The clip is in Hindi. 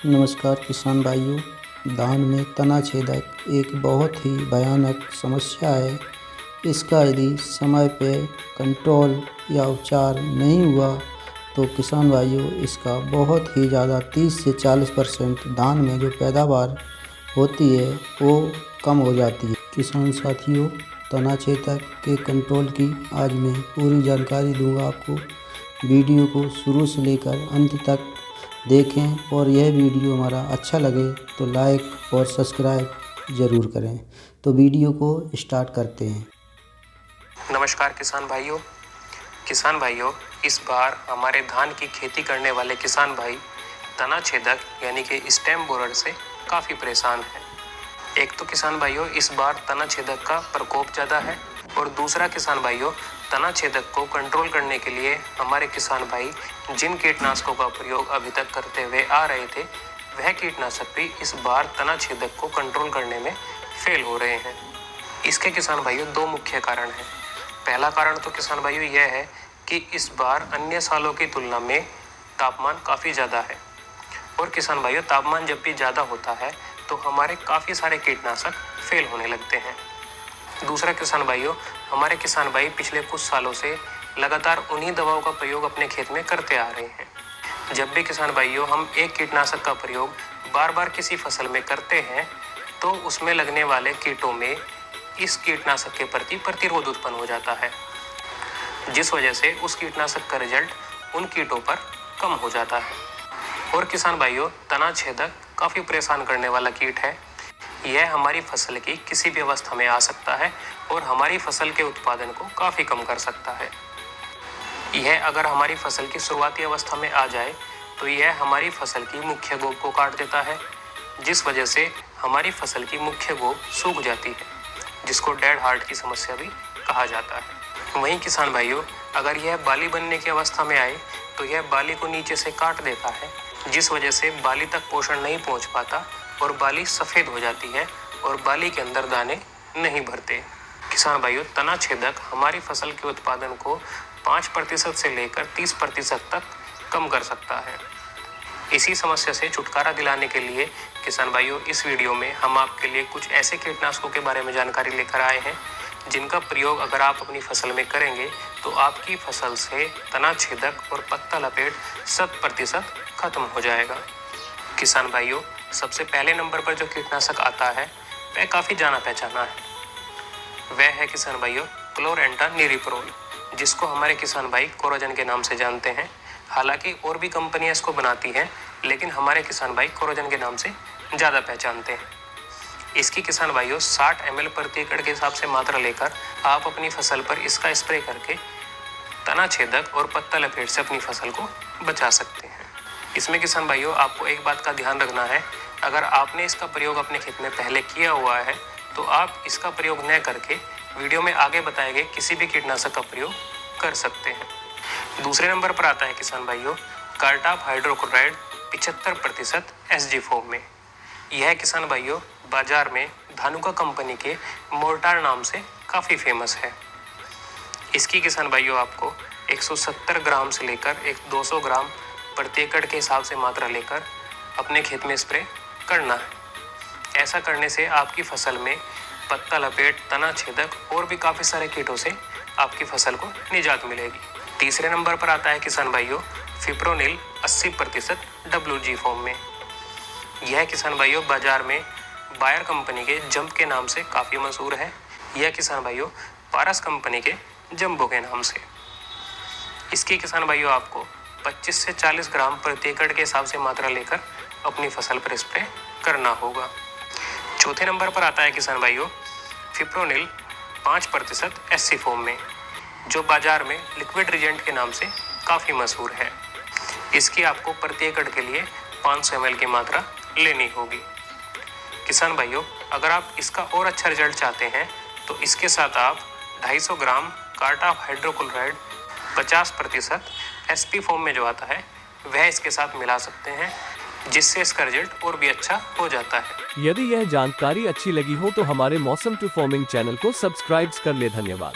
नमस्कार किसान भाइयों। धान में तना छेदक एक बहुत ही भयानक समस्या है। इसका यदि समय पे कंट्रोल या उपचार नहीं हुआ तो किसान भाइयों इसका बहुत ही ज़्यादा 30 से 40% धान में जो पैदावार होती है वो कम हो जाती है। किसान साथियों, तना छेदक के कंट्रोल की आज मैं पूरी जानकारी दूंगा आपको। वीडियो को शुरू से लेकर अंत तक देखें और यह वीडियो हमारा अच्छा लगे तो लाइक और सब्सक्राइब ज़रूर करें। तो वीडियो को स्टार्ट करते हैं। नमस्कार किसान भाइयों, इस बार हमारे धान की खेती करने वाले किसान भाई तना छेदक यानी कि स्टेम बोरर से काफ़ी परेशान हैं। एक तो किसान भाइयों इस बार तना छेदक का प्रकोप ज़्यादा है और दूसरा किसान भाइयों तना छेदक को कंट्रोल करने के लिए हमारे किसान भाई जिन कीटनाशकों का प्रयोग अभी तक करते हुए आ रहे थे वह कीटनाशक भी इस बार तना छेदक को कंट्रोल करने में फेल हो रहे हैं। इसके किसान भाइयों दो मुख्य कारण हैं। पहला कारण तो किसान भाइयों यह है कि इस बार अन्य सालों की तुलना में तापमान काफ़ी ज़्यादा है और किसान भाइयों तापमान जब भी ज़्यादा होता है तो हमारे काफ़ी सारे कीटनाशक फेल होने लगते हैं। दूसरा किसान भाइयों, हमारे किसान भाई पिछले कुछ सालों से लगातार उन्हीं दवाओं का प्रयोग अपने खेत में करते आ रहे हैं। जब भी किसान भाइयों हम एक कीटनाशक का प्रयोग बार बार किसी फसल में करते हैं तो उसमें लगने वाले कीटों में इस कीटनाशक के प्रति प्रतिरोध उत्पन्न हो जाता है, जिस वजह से उस कीटनाशक का रिजल्ट उन कीटों पर कम हो जाता है। और किसान भाइयों तना छेदक काफ़ी परेशान करने वाला कीट है। यह हमारी फसल की किसी भी अवस्था में आ सकता है और हमारी फसल के उत्पादन को काफ़ी कम कर सकता है। यह अगर हमारी फसल की शुरुआती अवस्था में आ जाए तो यह हमारी फसल की मुख्य गोब को काट देता है, जिस वजह से हमारी फसल की मुख्य गोब सूख जाती है, जिसको डेड हार्ट की समस्या भी कहा जाता है। वहीं किसान भाइयों अगर यह बाली बनने की अवस्था में आए तो यह बाली को नीचे से काट देता है, जिस वजह से बाली तक पोषण नहीं पहुंच पाता और बाली सफ़ेद हो जाती है और बाली के अंदर दाने नहीं भरते। किसान भाइयों तना छेदक हमारी फसल के उत्पादन को 5% से लेकर 30% तक कम कर सकता है। इसी समस्या से छुटकारा दिलाने के लिए किसान भाइयों इस वीडियो में हम आपके लिए कुछ ऐसे कीटनाशकों के बारे में जानकारी लेकर आए हैं जिनका प्रयोग अगर आप अपनी फसल में करेंगे तो आपकी फसल से तना छेदक और पत्ता लपेट 100% खत्म हो जाएगा। किसान भाइयों सबसे पहले नंबर पर जो कीटनाशक आता है वह काफ़ी जाना पहचाना है। वह है किसान भाइयों क्लोरेंटानिरिप्रोल, जिसको हमारे किसान भाई कोरोजन के नाम से जानते हैं। हालांकि और भी कंपनियां इसको बनाती हैं, लेकिन हमारे किसान भाई कोरोजन के नाम से ज़्यादा पहचानते हैं। इसकी किसान भाइयों 60 ml प्रति एकड़ के हिसाब से मात्रा लेकर आप अपनी फसल पर इसका स्प्रे करके तना छेदक और पत्ता लपेट से अपनी फसल को बचा सकते हैं। इसमें किसान भाइयों आपको एक बात का ध्यान रखना है, अगर आपने इसका प्रयोग अपने खेत में पहले किया हुआ है तो आप इसका प्रयोग न करके वीडियो में आगे बताए गए किसी भी कीटनाशक का प्रयोग कर सकते हैं। दूसरे नंबर पर आता है किसान भाइयों कार्टाप हाइड्रोक्लोराइड 75% SG फॉर्म में। यह किसान भाइयों बाजार में धानुका कंपनी के मोर्टार नाम से काफ़ी फेमस है। इसकी किसान भाइयों आपको 170 ग्राम से लेकर 200 ग्राम प्रति एकड़ के हिसाब से मात्रा लेकर अपने खेत में स्प्रे करना है। ऐसा करने से आपकी फसल में पत्ता लपेट, तना छेदक और भी काफ़ी सारे कीटों से आपकी फसल को निजात मिलेगी। तीसरे नंबर पर आता है किसान भाइयों फिप्रोनिल 80% WG फॉर्म में। यह किसान भाइयों बाजार में बायर कंपनी के जंप के नाम से काफ़ी मशहूर है। यह किसान भाइयों पारस कंपनी के जंबो के नाम से। इसकी किसान भाइयों आपको 25 से 40 ग्राम प्रति एकड़ के हिसाब से मात्रा लेकर अपनी फसल पर स्प्रे करना होगा। चौथे नंबर पर आता है किसान भाइयों फिप्रोनिल 5% SC फॉर्म में, जो बाजार में लिक्विड रिजेंट के नाम से काफ़ी मशहूर है। इसकी आपको प्रति एकड़ के लिए 500 ml की मात्रा लेनी होगी। किसान भाइयों अगर आप इसका और अच्छा रिजल्ट चाहते हैं तो इसके साथ आप 250 ग्राम कार्टाप हाइड्रोक्लोराइड 50% SP फॉर्म में जो आता है वह इसके साथ मिला सकते हैं, जिससे इसका रिजल्ट और भी अच्छा हो जाता है। यदि यह जानकारी अच्छी लगी हो तो हमारे मौसम टू फार्मिंग चैनल को सब्सक्राइब कर ले। धन्यवाद।